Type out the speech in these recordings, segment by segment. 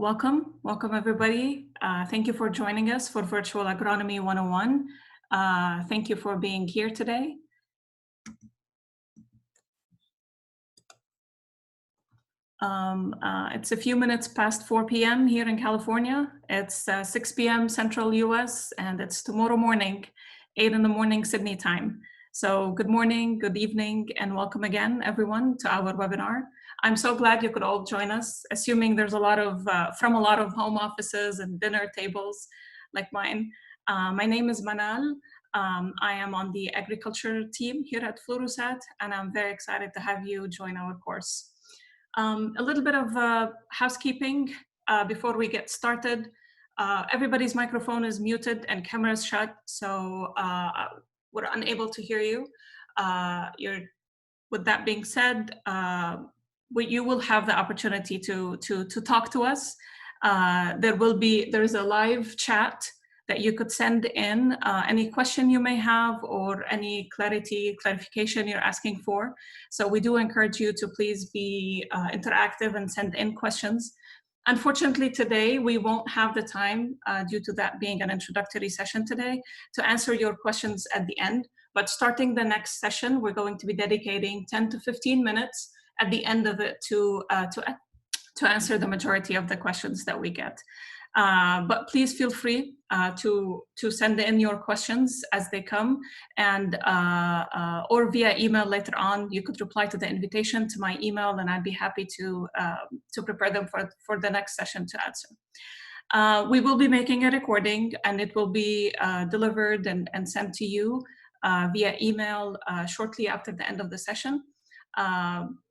Welcome everybody. Thank you for joining us for Virtual Agronomy 101. Thank you for being here today. It's a few minutes past 4 p.m. here in California. It's 6 p.m. Central US, and it's tomorrow morning, 8 in the morning Sydney time. So good morning, good evening, and welcome again, everyone, to our webinar. I'm so glad you could all join us, assuming there's a lot of, from a lot of home offices and dinner tables like mine. My name is Manal. I am on the agriculture team here at FluroSense, and I'm very excited to have you join our course. A little bit of housekeeping before we get started. Everybody's microphone is muted and cameras shut, so we're unable to hear you. With that being said, you will have the opportunity to talk to us. There is a live chat that you could send in any question you may have or any clarification you're asking for. So we do encourage you to please be interactive and send in questions. Unfortunately, today we won't have the time, due to that being an introductory session today, to answer your questions at the end. But starting the next session, we're going to be dedicating 10 to 15 minutes at the end of it to answer the majority of the questions that we get. But please feel free to send in your questions as they come, and or via email later on. You could reply to the invitation to my email, and I'd be happy to prepare them for the next session to answer. We will be making a recording, and it will be delivered and sent to you via email shortly after the end of the session.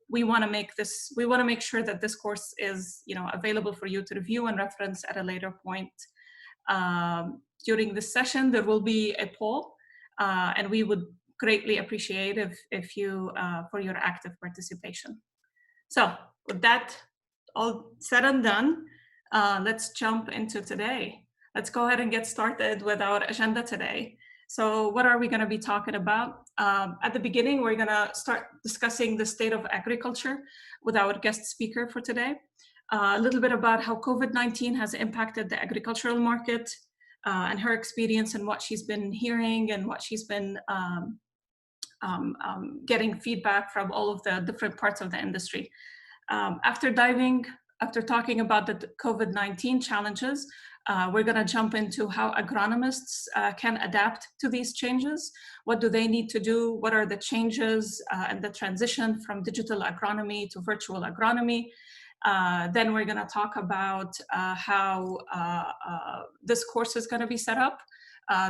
We want to make sure that this course is, available for you to review and reference at a later point. During this session, there will be a poll, and we would greatly appreciate if you for your active participation. So with that all said and done, let's jump into today. Let's go ahead and get started with our agenda today. So what are we going to be talking about? At the beginning, we're going to start discussing the state of agriculture with our guest speaker for today. A little bit about how COVID-19 has impacted the agricultural market, and her experience and what she's been hearing and what she's been getting feedback from all of the different parts of the industry. After talking about the COVID-19 challenges, we're going to jump into how agronomists can adapt to these changes. What do they need to do? What are the changes and the transition from digital agronomy to virtual agronomy? Then we're going to talk about how this course is going to be set up,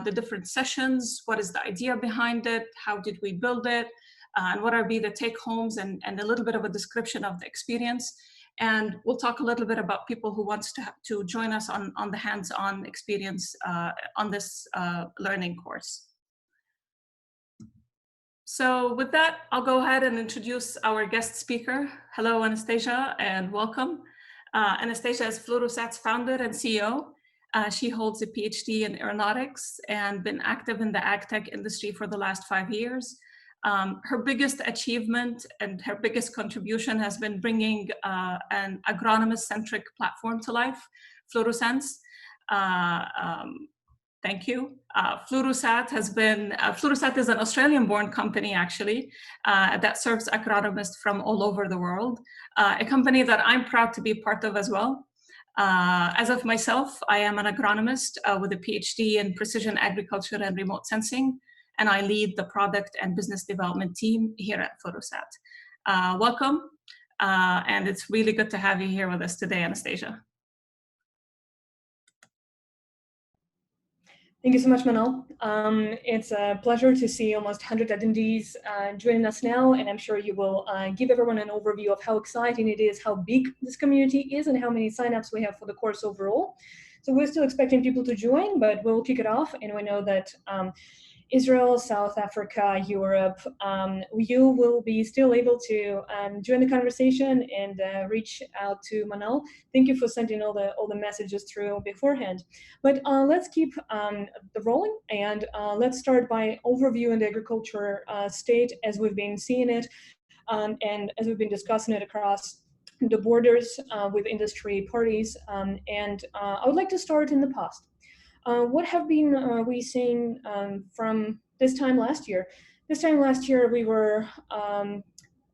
the different sessions, what is the idea behind it, how did we build it, and what are the take-homes, and a little bit of a description of the experience. And we'll talk a little bit about people who want to join us on the hands-on experience on this learning course. So with that, I'll go ahead and introduce our guest speaker. Hello, Anastasia, and welcome. Anastasia is FluroSense founder and CEO. She holds a PhD in aeronautics and been active in the ag tech industry for the last 5 years. Her biggest achievement and her biggest contribution has been bringing an agronomist-centric platform to life, FluroSense. Thank you. FluroSense is an Australian-born company, actually, that serves agronomists from all over the world. A company that I'm proud to be part of as well. As of myself, I am an agronomist with a PhD in precision agriculture and remote sensing, and I lead the product and business development team here at FluroSense. Welcome, and it's really good to have you here with us today, Anastasia. Thank you so much, Manal. It's a pleasure to see almost 100 attendees joining us now, and I'm sure you will give everyone an overview of how exciting it is, how big this community is, and how many signups we have for the course overall. So we're still expecting people to join, but we'll kick it off, and we know that Israel, South Africa, Europe, you will be still able to join the conversation and reach out to Manal. Thank you for sending all the messages through beforehand. But let's keep the rolling, and let's start by overviewing the agriculture state as we've been seeing it, and as we've been discussing it across the borders with industry parties, and I would like to start in the past. What have been we seeing from this time last year? This time last year, we were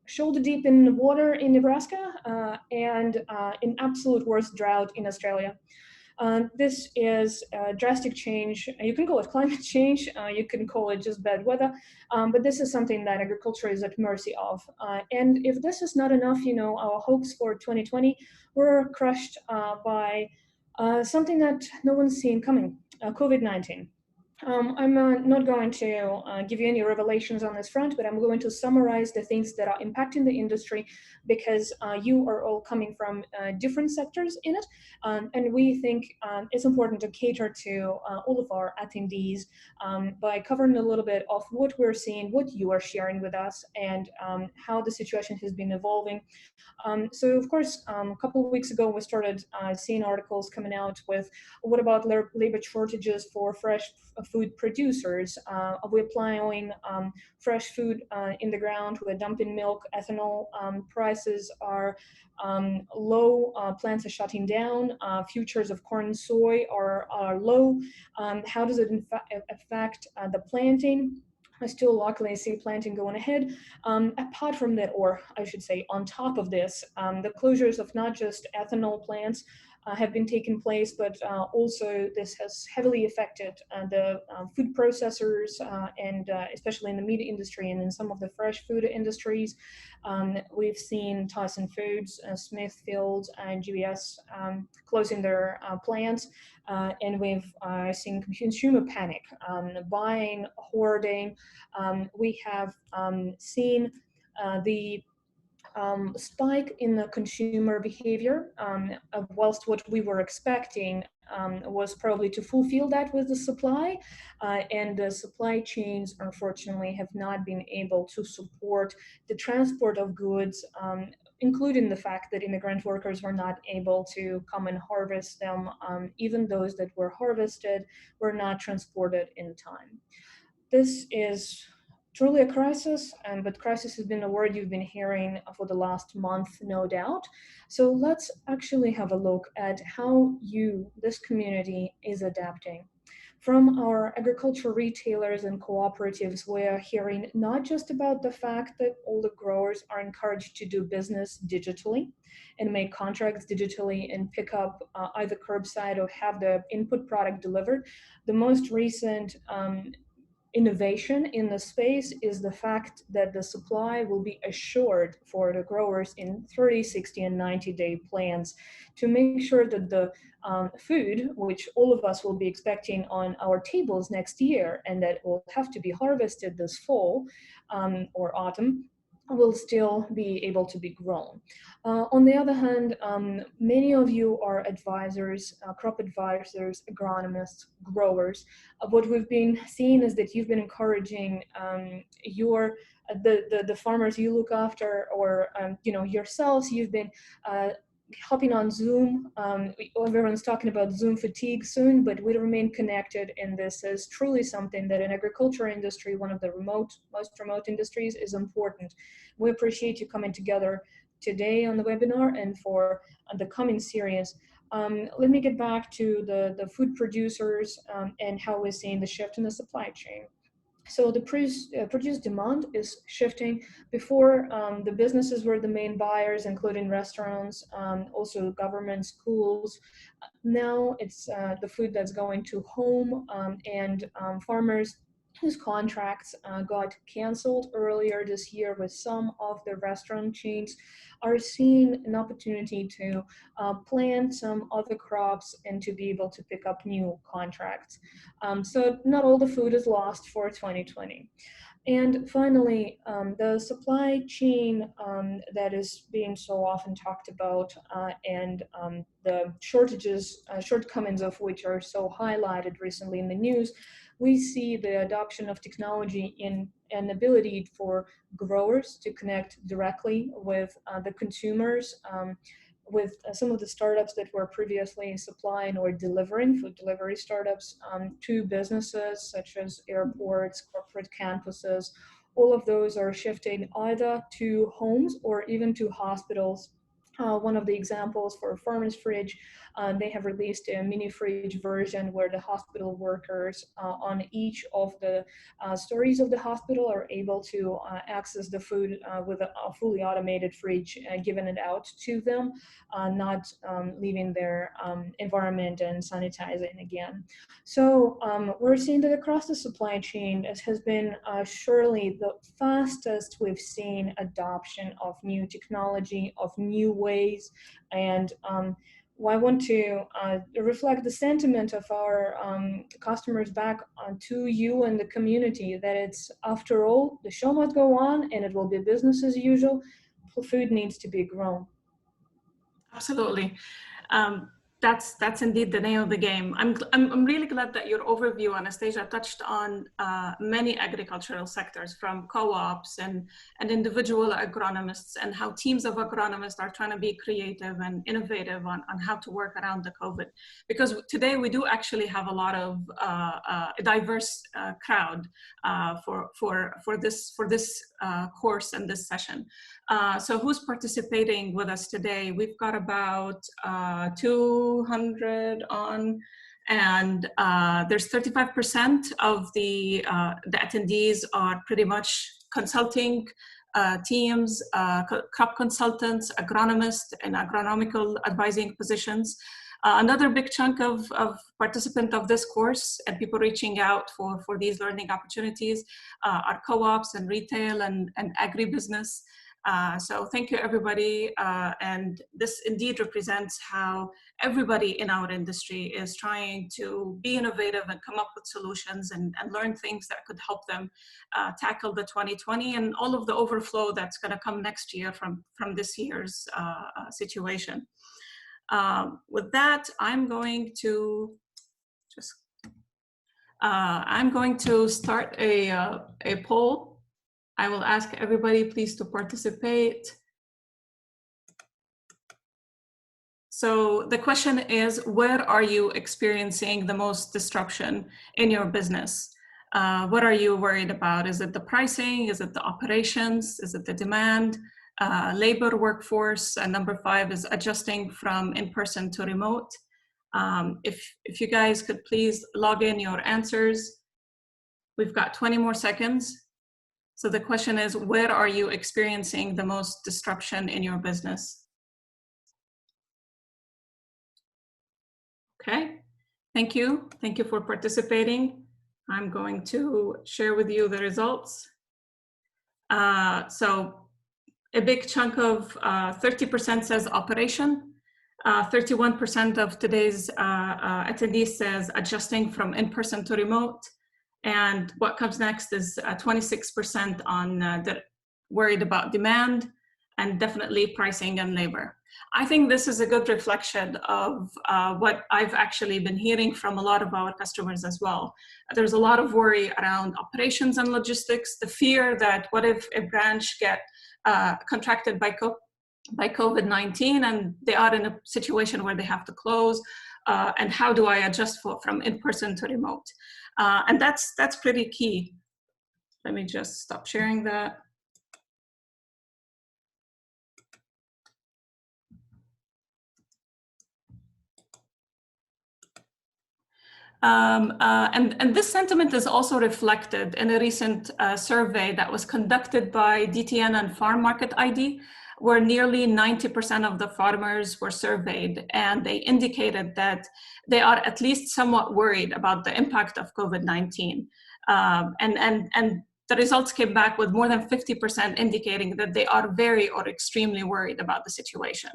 shoulder deep in water in Nebraska and in absolute worst drought in Australia. This is a drastic change. You can call it climate change, you can call it just bad weather, but this is something that agriculture is at mercy of. And if this is not enough, our hopes for 2020 were crushed by something that no one's seen coming, COVID-19. I'm not going to give you any revelations on this front, but I'm going to summarize the things that are impacting the industry because you are all coming from different sectors in it. And we think it's important to cater to all of our attendees by covering a little bit of what we're seeing, what you are sharing with us, and how the situation has been evolving. So of course, a couple of weeks ago, we started seeing articles coming out with what about labor shortages for fresh food producers? Are we applying fresh food in the ground? We're dumping milk, ethanol. Prices are low. Plants are shutting down. Futures of corn and soy are low. How does it affect the planting? I still luckily see planting going ahead. Apart from that, or I should say on top of this, the closures of not just ethanol plants have been taking place, but also this has heavily affected the food processors and especially in the meat industry and in some of the fresh food industries. We've seen Tyson Foods, Smithfield, and GBS closing their plants, and we've seen consumer panic, buying, hoarding. We have seen the spike in the consumer behavior, whilst what we were expecting was probably to fulfill that with the supply, and the supply chains unfortunately have not been able to support the transport of goods, including the fact that immigrant workers were not able to come and harvest them. Even those that were harvested were not transported in time. This is truly a crisis, but crisis has been a word you've been hearing for the last month, no doubt. So let's actually have a look at how this community, is adapting. From our agriculture retailers and cooperatives, we are hearing not just about the fact that all the growers are encouraged to do business digitally and make contracts digitally and pick up either curbside or have the input product delivered. The most recent innovation in the space is the fact that the supply will be assured for the growers in 30, 60, and 90-day plans to make sure that the food, which all of us will be expecting on our tables next year and that will have to be harvested this fall or autumn, will still be able to be grown. On the other hand, many of you are advisors, crop advisors, agronomists, growers. What we've been seeing is that you've been encouraging the farmers you look after, or yourselves. You've been hopping on Zoom. Everyone's talking about Zoom fatigue soon, but we remain connected, and this is truly something that in agriculture industry, one of the most remote industries, is important. We appreciate you coming together today on the webinar and for the coming series. Let me get back to the food producers and how we're seeing the shift in the supply chain. So the produce demand is shifting. Before, the businesses were the main buyers, including restaurants, also government, schools. Now it's the food that's going to home, and farmers whose contracts got canceled earlier this year with some of the restaurant chains are seeing an opportunity to plant some other crops and to be able to pick up new contracts. So not all the food is lost for 2020. And finally, the supply chain that is being so often talked about and the shortcomings of which are so highlighted recently in the news, we see the adoption of technology in an ability for growers to connect directly with the consumers, with some of the startups that were previously supplying or delivering, food delivery startups, to businesses such as airports, corporate campuses. All of those are shifting either to homes or even to hospitals one of the examples for a farmer's fridge, they have released a mini fridge version where the hospital workers on each of the stories of the hospital are able to access the food with a fully automated fridge, giving it out to them, not leaving their environment and sanitizing again. So we're seeing that across the supply chain, this has been surely the fastest we've seen adoption of new technology, of new ways. And I want to reflect the sentiment of our customers back to you and the community that it's, after all, the show must go on and it will be business as usual. Food needs to be grown. Absolutely. That's indeed the name of the game. I'm really glad that your overview, Anastasia, touched on many agricultural sectors, from co-ops and individual agronomists, and how teams of agronomists are trying to be creative and innovative on how to work around the COVID. Because today we do actually have a lot of a diverse crowd for this course and this session. So who's participating with us today? We've got about 200 on, and there's 35% of the attendees are pretty much consulting teams, crop consultants, agronomists, and agronomical advising positions. Another big chunk of participants of this course and people reaching out for these learning opportunities are co-ops and retail and agribusiness. So thank you, everybody. And this indeed represents how everybody in our industry is trying to be innovative and come up with solutions and learn things that could help them tackle the 2020 and all of the overflow that's going to come next year from this year's situation. With that, I'm going to start a poll. I will ask everybody please to participate. So the question is, where are you experiencing the most disruption in your business? What are you worried about? Is it the pricing? Is it the operations? Is it the demand? Labor workforce? And number 5 is adjusting from in-person to remote. If you guys could please log in your answers. We've got 20 more seconds. So the question is, where are you experiencing the most disruption in your business? Okay, thank you. Thank you for participating. I'm going to share with you the results. So a big chunk of 30% says operation. 31% of today's attendees says adjusting from in-person to remote. And what comes next is 26% on worried about demand, and definitely pricing and labor. I think this is a good reflection of what I've actually been hearing from a lot of our customers as well. There's a lot of worry around operations and logistics, the fear that what if a branch get contracted by COVID-19 and they are in a situation where they have to close, and how do I adjust from in-person to remote? And that's pretty key. Let me just stop sharing that. And this sentiment is also reflected in a recent survey that was conducted by DTN and Farm Market ID, where nearly 90% of the farmers were surveyed, and they indicated that they are at least somewhat worried about the impact of COVID-19. And the results came back with more than 50% indicating that they are very or extremely worried about the situation.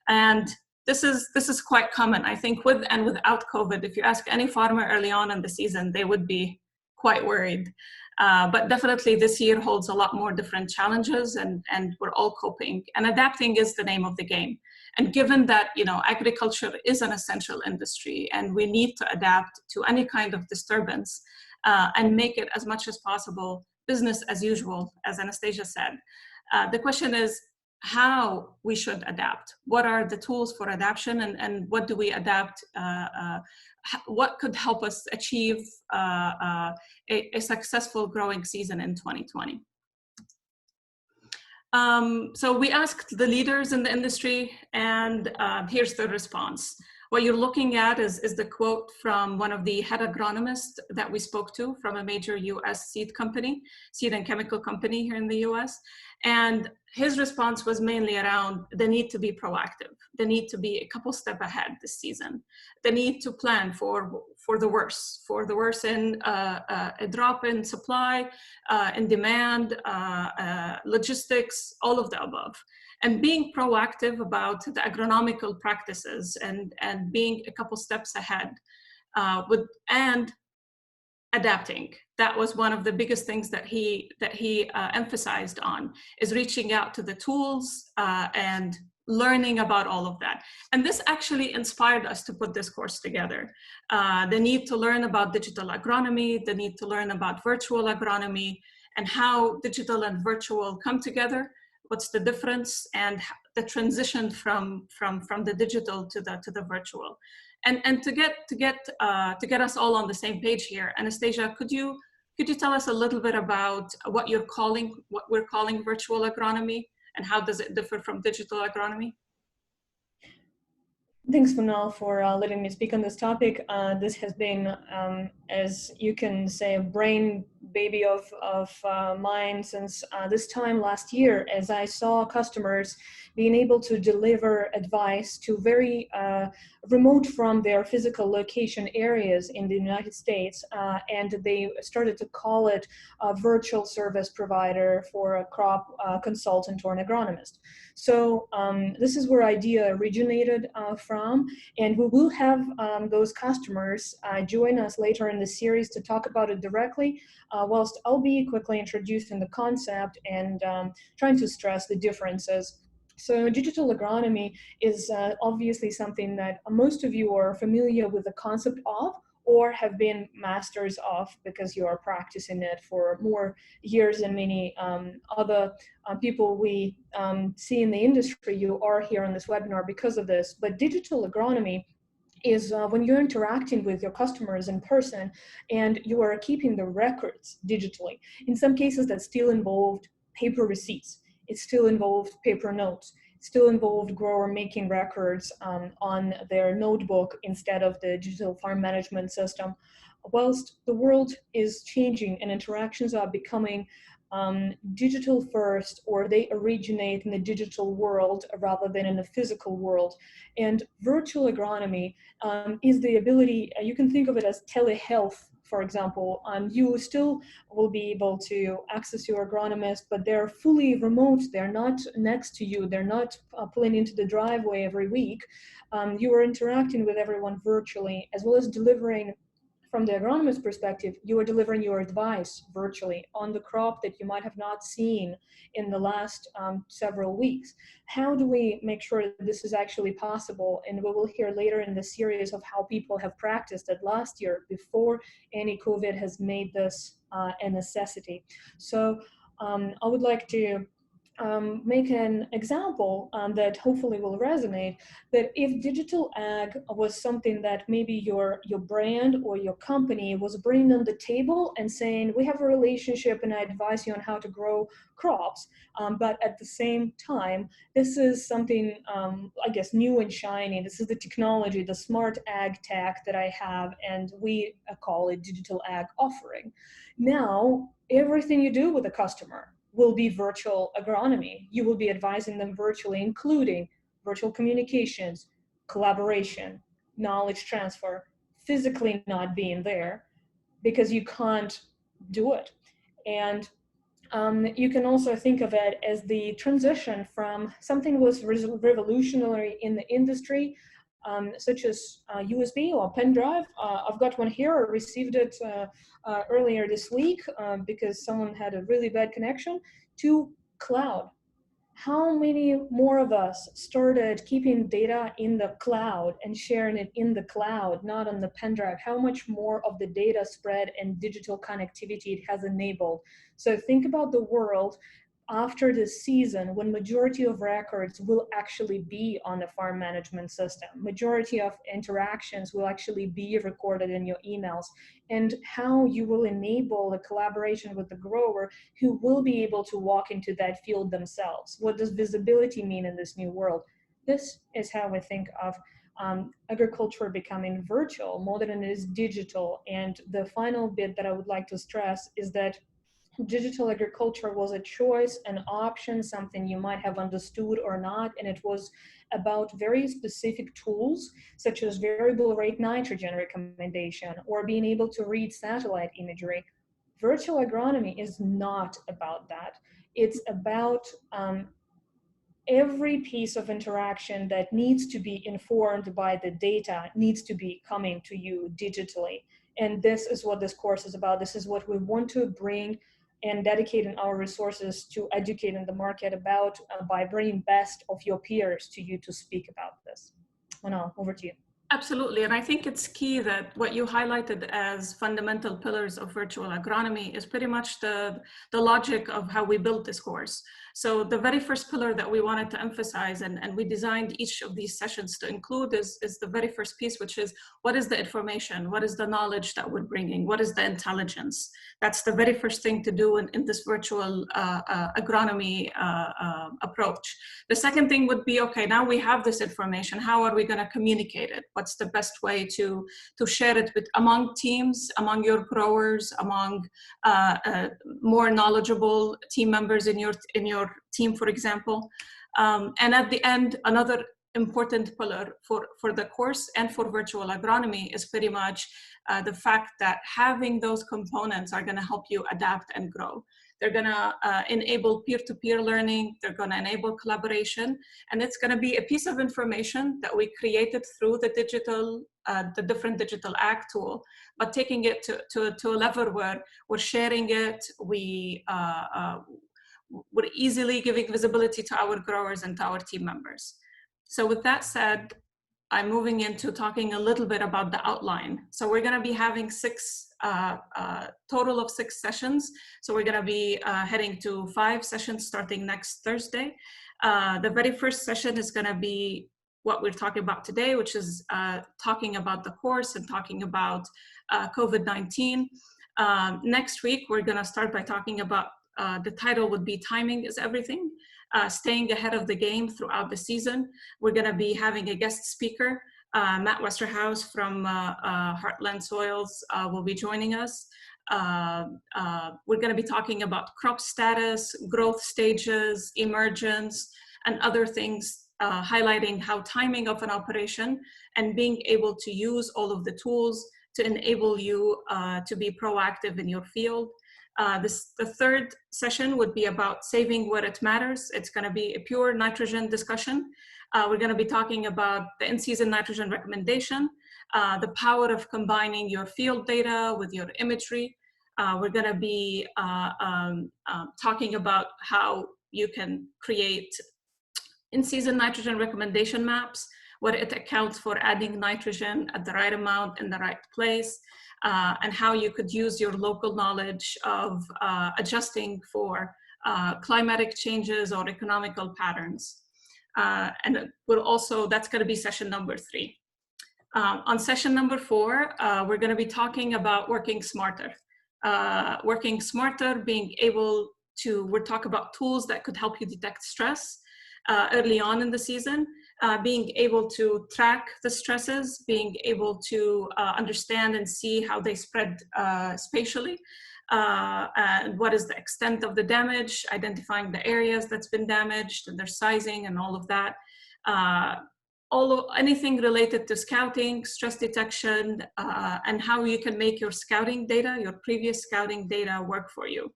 And this is quite common, I think, with and without COVID. If you ask any farmer early on in the season, they would be quite worried. But definitely this year holds a lot more different challenges, and we're all coping. And adapting is the name of the game. And given that, you know, agriculture is an essential industry and we need to adapt to any kind of disturbance and make it as much as possible business as usual, as Anastasia said. The question is, how we should adapt. What are the tools for adaptation, and what do we adapt? What could help us achieve a successful growing season in 2020? So we asked the leaders in the industry, and here's the response. What you're looking at is the quote from one of the head agronomists that we spoke to from a major US seed and chemical company here in the US. And his response was mainly around the need to be proactive, the need to be a couple steps ahead this season, the need to plan for the worst in a drop in supply, in demand, logistics, all of the above. And being proactive about the agronomical practices and being a couple steps ahead and adapting. That was one of the biggest things that he emphasized on, is reaching out to the tools and learning about all of that. And this actually inspired us to put this course together. The need to learn about digital agronomy, the need to learn about virtual agronomy, and how digital and virtual come together, what's the difference, and the transition from the digital to the virtual. And to get us all on the same page here, Anastasia, could you tell us a little bit about what we're calling virtual agronomy, and how does it differ from digital agronomy? Thanks, Manal, for letting me speak on this topic. This has been, as you can say, a brain baby of mine since this time last year, as I saw customers being able to deliver advice to very remote from their physical location areas in the United States, and they started to call it a virtual service provider for a crop consultant or an agronomist. So this is where idea originated from, and we will have those customers join us later in the series to talk about it directly, whilst I'll be quickly introducing the concept and trying to stress the differences. So digital agronomy is obviously something that most of you are familiar with the concept of, or have been masters of, because you are practicing it for more years than many other people we see in the industry. You are here on this webinar because of this. But digital agronomy is when you're interacting with your customers in person and you are keeping the records digitally. In some cases, that still involved paper receipts. It still involved paper notes. It still involved grower making records on their notebook instead of the digital farm management system. Whilst the world is changing and interactions are becoming digital first, or they originate in the digital world rather than in the physical world. And virtual agronomy is the ability, you can think of it as telehealth, for example. You still will be able to access your agronomist, but they're fully remote. They're not next to you. They're not pulling into the driveway every week. You are interacting with everyone virtually, as well as delivering. From the agronomist perspective, you are delivering your advice virtually on the crop that you might have not seen in the last several weeks. How do we make sure that this is actually possible? And we will hear later in the series of how people have practiced it last year before any COVID has made this a necessity. So I would like to make an example that hopefully will resonate, that if digital ag was something that maybe your brand or your company was bringing on the table and saying, we have a relationship and I advise you on how to grow crops, but at the same time, this is something, I guess, new and shiny. This is the technology, the smart ag tech that I have, and we call it digital ag offering. Now, everything you do with a customer will be virtual agronomy. You will be advising them virtually, including virtual communications, collaboration, knowledge transfer, physically not being there because you can't do it. And you can also think of it as the transition from something was revolutionary in the industry, such as USB or pen drive. I've got one here. I received it earlier this week because someone had a really bad connection, to cloud. How many more of us started keeping data in the cloud and sharing it in the cloud, not on the pen drive? How much more of the data spread and digital connectivity it has enabled? So think about the world after this season, when majority of records will actually be on the farm management system, majority of interactions will actually be recorded in your emails, and how you will enable the collaboration with the grower who will be able to walk into that field themselves. What does visibility mean in this new world? This is how we think of agriculture becoming virtual more than it is digital. And the final bit that I would like to stress is that digital agriculture was a choice, an option, something you might have understood or not, and it was about very specific tools such as variable rate nitrogen recommendation or being able to read satellite imagery. Virtual agronomy is not about that. It's about every piece of interaction that needs to be informed by the data needs to be coming to you digitally. And this is what this course is about. This is what we want to bring and dedicating our resources to educating the market about by bringing best of your peers to you to speak about this. Manal, over to you. Absolutely, and I think it's key that what you highlighted as fundamental pillars of virtual agronomy is pretty much the logic of how we built this course. So the very first pillar that we wanted to emphasize, and we designed each of these sessions to include is the very first piece, which is what is the information, what is the knowledge that we're bringing, what is the intelligence? That's the very first thing to do in this virtual agronomy approach. The second thing would be, okay, now we have this information, how are we gonna communicate it? What's the best way to share it with among teams, among your growers, among more knowledgeable team members in your team, for example. And at the end, another important pillar for the course and for virtual agronomy is pretty much the fact that having those components are going to help you adapt and grow. They're going to enable peer-to-peer learning. They're going to enable collaboration. And it's going to be a piece of information that we created through the digital, the different digital ag tool, but taking it to a level where we're sharing it, we're easily giving visibility to our growers and to our team members. So with that said, I'm moving into talking a little bit about the outline. So we're going to be having total of 6 sessions. So we're going to be heading to 5 sessions starting next Thursday. The very first session is going to be what we're talking about today, which is talking about the course and talking about COVID-19. Next week, we're going to start by talking about the title would be Timing is Everything. Staying ahead of the game throughout the season. We're going to be having a guest speaker, Matt Westerhouse from Heartland Soils will be joining us. We're going to be talking about crop status, growth stages, emergence, and other things, highlighting how timing of an operation and being able to use all of the tools to enable you to be proactive in your field. The third session would be about saving where it matters. It's going to be a pure nitrogen discussion. We're going to be talking about the in-season nitrogen recommendation, the power of combining your field data with your imagery. We're going to be talking about how you can create in-season nitrogen recommendation maps, where it accounts for adding nitrogen at the right amount in the right place, and how you could use your local knowledge of adjusting for climatic changes or economical patterns. And we'll also, that's going to be session number 3. On session number 4, we're going to be talking about working smarter. Working smarter, being able to, we'll talk about tools that could help you detect stress early on in the season, being able to track the stresses, being able to understand and see how they spread spatially, and what is the extent of the damage, identifying the areas that's been damaged and their sizing and all of that. Anything related to scouting, stress detection, and how you can make your scouting data, your previous scouting data work for you.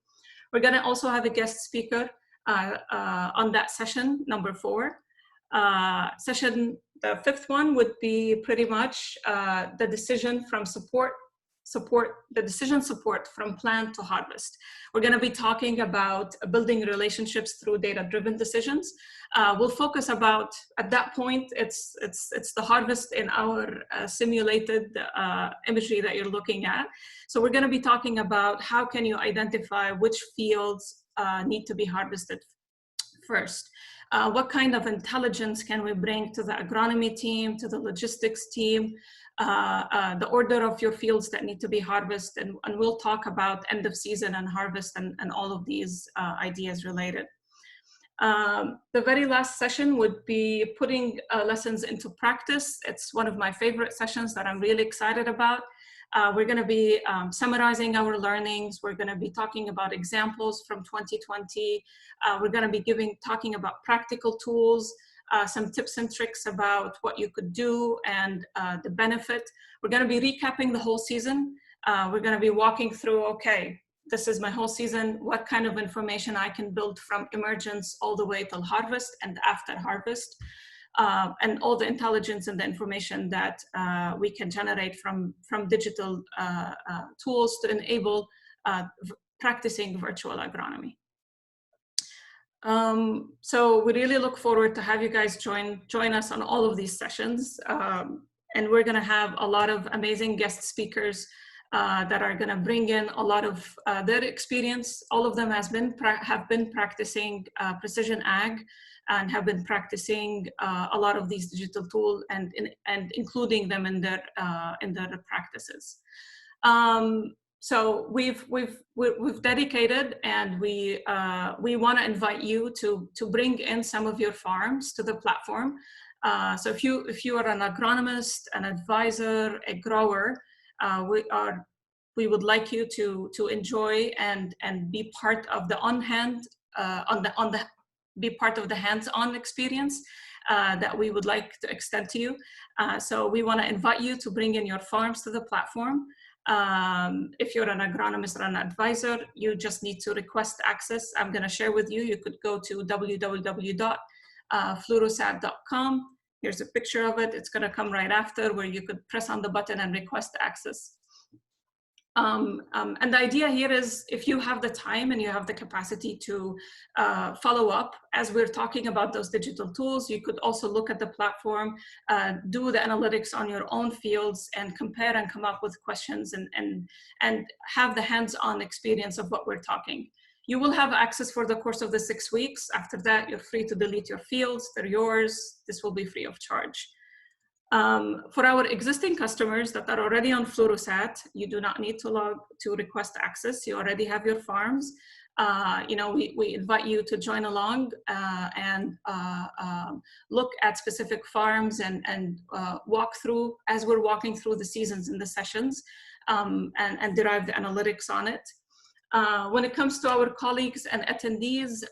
We're going to also have a guest speaker on that session, number 4. The 5th one would be pretty much the decision from the decision support from plant to harvest. We're going to be talking about building relationships through data-driven decisions. We'll focus about, at that point, it's the harvest in our simulated imagery that you're looking at. So we're going to be talking about how can you identify which fields need to be harvested first. What kind of intelligence can we bring to the agronomy team, to the logistics team, the order of your fields that need to be harvested, and we'll talk about end of season and harvest and all of these ideas related. The very last session would be putting lessons into practice. It's one of my favorite sessions that I'm really excited about. We're going to be summarizing our learnings. We're going to be talking about examples from 2020. We're going to be talking about practical tools, some tips and tricks about what you could do and the benefit. We're going to be recapping the whole season. We're going to be walking through, okay, this is my whole season, what kind of information I can build from emergence all the way till harvest and after harvest. And all the intelligence and the information that we can generate from digital tools to enable practicing virtual agronomy. So we really look forward to have you guys join us on all of these sessions. And we're gonna have a lot of amazing guest speakers that are gonna bring in a lot of their experience. All of them have been practicing precision ag and have been practicing a lot of these digital tools and including them in their practices. So we've dedicated, and we want to invite you to bring in some of your farms to the platform. So if you are an agronomist, an advisor, a grower, we would like you to enjoy and be part of the be part of the hands-on experience that we would like to extend to you. So we want to invite you to bring in your farms to the platform. If you're an agronomist or an advisor, you just need to request access. I'm going to share with you. You could go to www.flurosat.com. Here's a picture of it. It's going to come right after, where you could press on the button and request access. And the idea here is, if you have the time and you have the capacity to follow up as we're talking about those digital tools, you could also look at the platform, do the analytics on your own fields, and compare and come up with questions and have the hands-on experience of what we're talking. You will have access for the course of the 6 weeks. After that, you're free to delete your fields. They're yours. This will be free of charge. For our existing customers that are already on FluroSat, you do not need to request access. You already have your farms. We invite you to join along and look at specific farms and walk through, as we're walking through the seasons in the sessions, and derive the analytics on it. When it comes to our colleagues and attendees,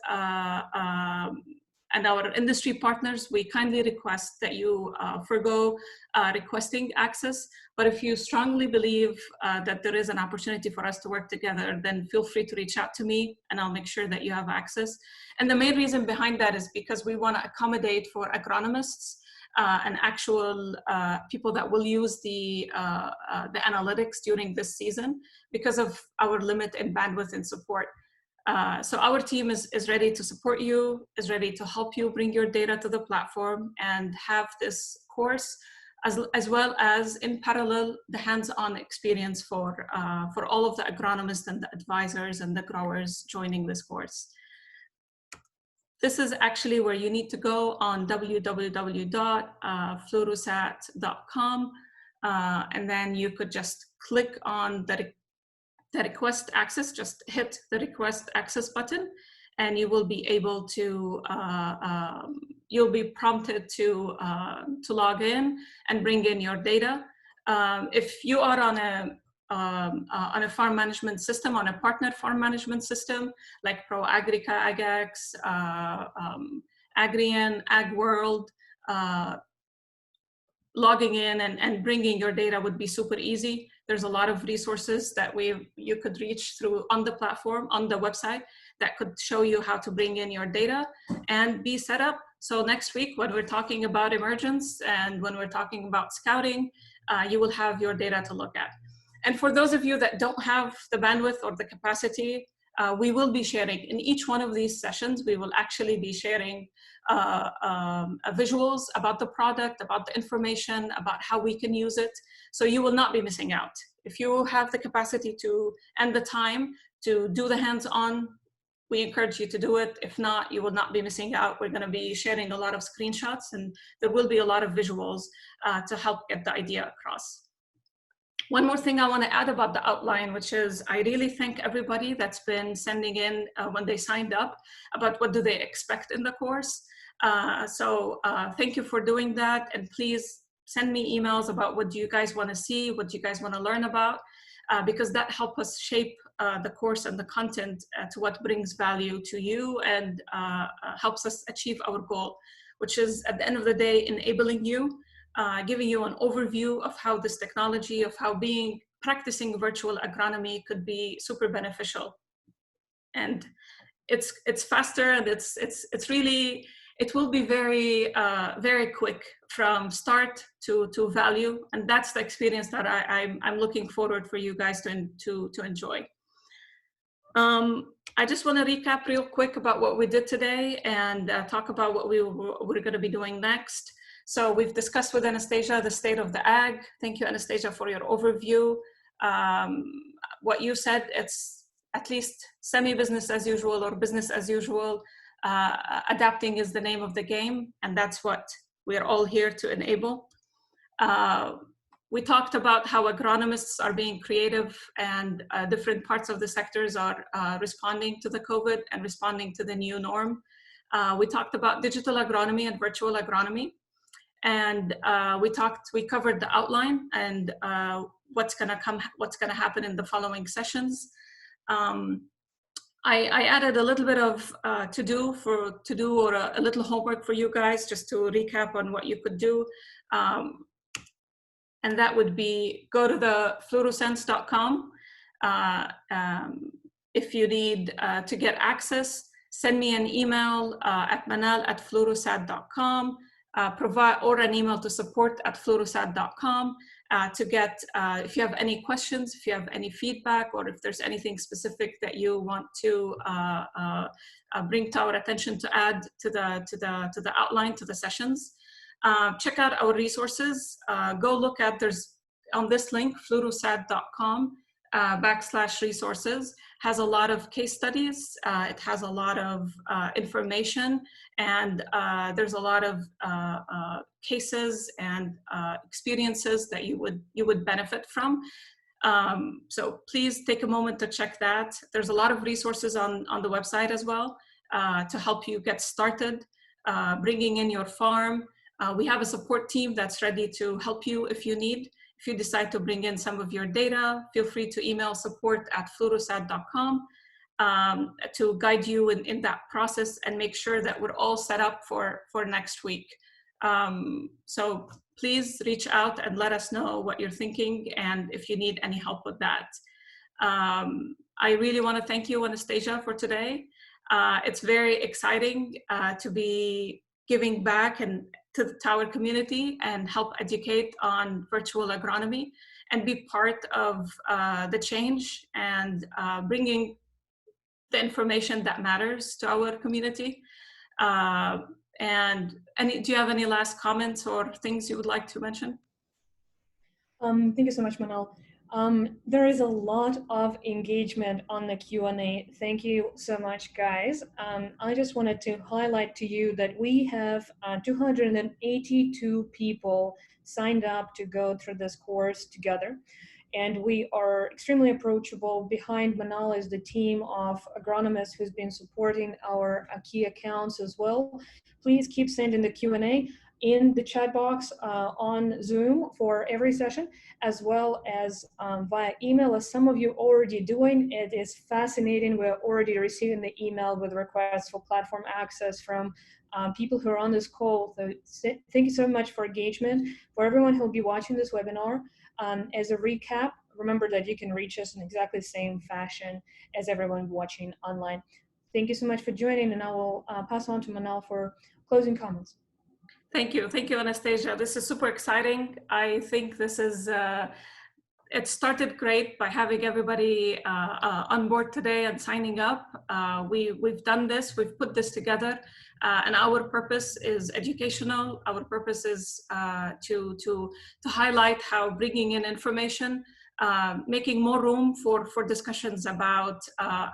and our industry partners, we kindly request that you forgo requesting access. But if you strongly believe that there is an opportunity for us to work together, then feel free to reach out to me and I'll make sure that you have access. And the main reason behind that is because we want to accommodate for agronomists and actual people that will use the analytics during this season because of our limit in bandwidth and support. So our team is ready to support you, is ready to help you bring your data to the platform and have this course, as well as in parallel, the hands-on experience for all of the agronomists and the advisors and the growers joining this course. This is actually where you need to go on www.flurosat.com, and then you could just click on the request access, just hit the request access button, and you will be able to, you'll be prompted to log in and bring in your data. If you are on a farm management system, on a partner farm management system, like ProAgrica, AgX, Agrian, AgWorld, logging in and bringing your data would be super easy. There's a lot of resources that you could reach through on the platform, on the website, that could show you how to bring in your data and be set up. So next week, when we're talking about emergence and when we're talking about scouting, you will have your data to look at. And for those of you that don't have the bandwidth or the capacity, we will be sharing in each one of these sessions, we will actually be sharing visuals about the product, about the information, about how we can use it. So you will not be missing out. If you have the capacity to and the time to do the hands-on we encourage you to do it. If not, you will not be missing out. We're going to be sharing a lot of screenshots, and there will be a lot of visuals to help get the idea across. One more thing I want to add about the outline, which is I really thank everybody that's been sending in when they signed up about what do they expect in the course. Thank you for doing that, and please send me emails about what do you guys want to see, what do you guys want to learn about, because that helps us shape the course and the content to what brings value to you and helps us achieve our goal, which is at the end of the day enabling you, giving you an overview of how this technology, of how practicing virtual agronomy could be super beneficial. And it's faster, and it's really, it will be very very quick from start to value, and that's the experience that I'm looking forward for you guys to enjoy. I just want to recap real quick about what we did today and talk about what we're going to be doing next. So we've discussed with Anastasia the state of the ag. Thank you, Anastasia, for your overview. What you said, it's at least semi-business as usual or business as usual. Adapting is the name of the game, and that's what we're all here to enable. We talked about how agronomists are being creative, and different parts of the sectors are responding to the COVID and responding to the new norm. We talked about digital agronomy and virtual agronomy, and we covered the outline and what's going to happen in the following sessions. I added a little bit of to do or a little homework for you guys, just to recap on what you could do. And that would be go to the FluroSense.com. If you need to get access, send me an email at manal@flurosat.com, or an email to support@flurosat.com to get, if you have any questions, if you have any feedback, or if there's anything specific that you want to bring to our attention to add to the outline, to the sessions. Check out our resources. Go look at, there's on this link, flurosat.com/resources, has a lot of case studies. It has a lot of information, and there's a lot of cases and experiences that you would benefit from. So please take a moment to check that. There's a lot of resources on the website as well to help you get started bringing in your farm. We have a support team that's ready to help you if you need. If you decide to bring in some of your data, feel free to email support@flurosat.com to guide you in that process and make sure that we're all set up for next week. So please reach out and let us know what you're thinking and if you need any help with that. I really want to thank you, Anastasia, for today. It's very exciting to be giving back and to our community and help educate on virtual agronomy and be part of the change and bringing the information that matters to our community. And do you have any last comments or things you would like to mention? Thank you so much, Manal. There is a lot of engagement on the Q&A. Thank you so much, guys. I just wanted to highlight to you that we have 282 people signed up to go through this course together. And we are extremely approachable. Behind Manal is the team of agronomists who's been supporting our key accounts as well. Please keep sending the Q&A in the chat box on Zoom for every session, as well as via email, as some of you already doing. It is fascinating. We're already receiving the email with requests for platform access from people who are on this call. So thank you so much for engagement. For everyone who will be watching this webinar, as a recap, remember that you can reach us in exactly the same fashion as everyone watching online. Thank you so much for joining, and I will pass on to Manal for closing comments. Thank you, Anastasia. This is super exciting. I think this is, it started great by having everybody on board today and signing up. We've done this, we've put this together, and our purpose is educational. Our purpose is to highlight how bringing in information making more room for discussions about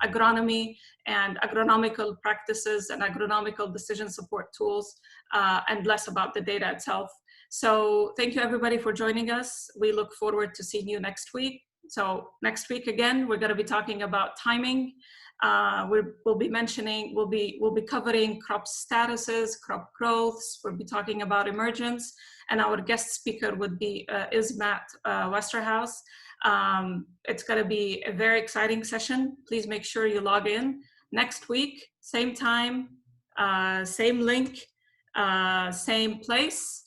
agronomy and agronomical practices and agronomical decision support tools, and less about the data itself. So thank you everybody for joining us. We look forward to seeing you next week. So next week again, we're going to be talking about timing. We'll be covering crop statuses, crop growths. We'll be talking about emergence, and our guest speaker would be is Matt Westerhouse. It's going to be a very exciting session. Please make sure you log in next week, same time, same link, same place.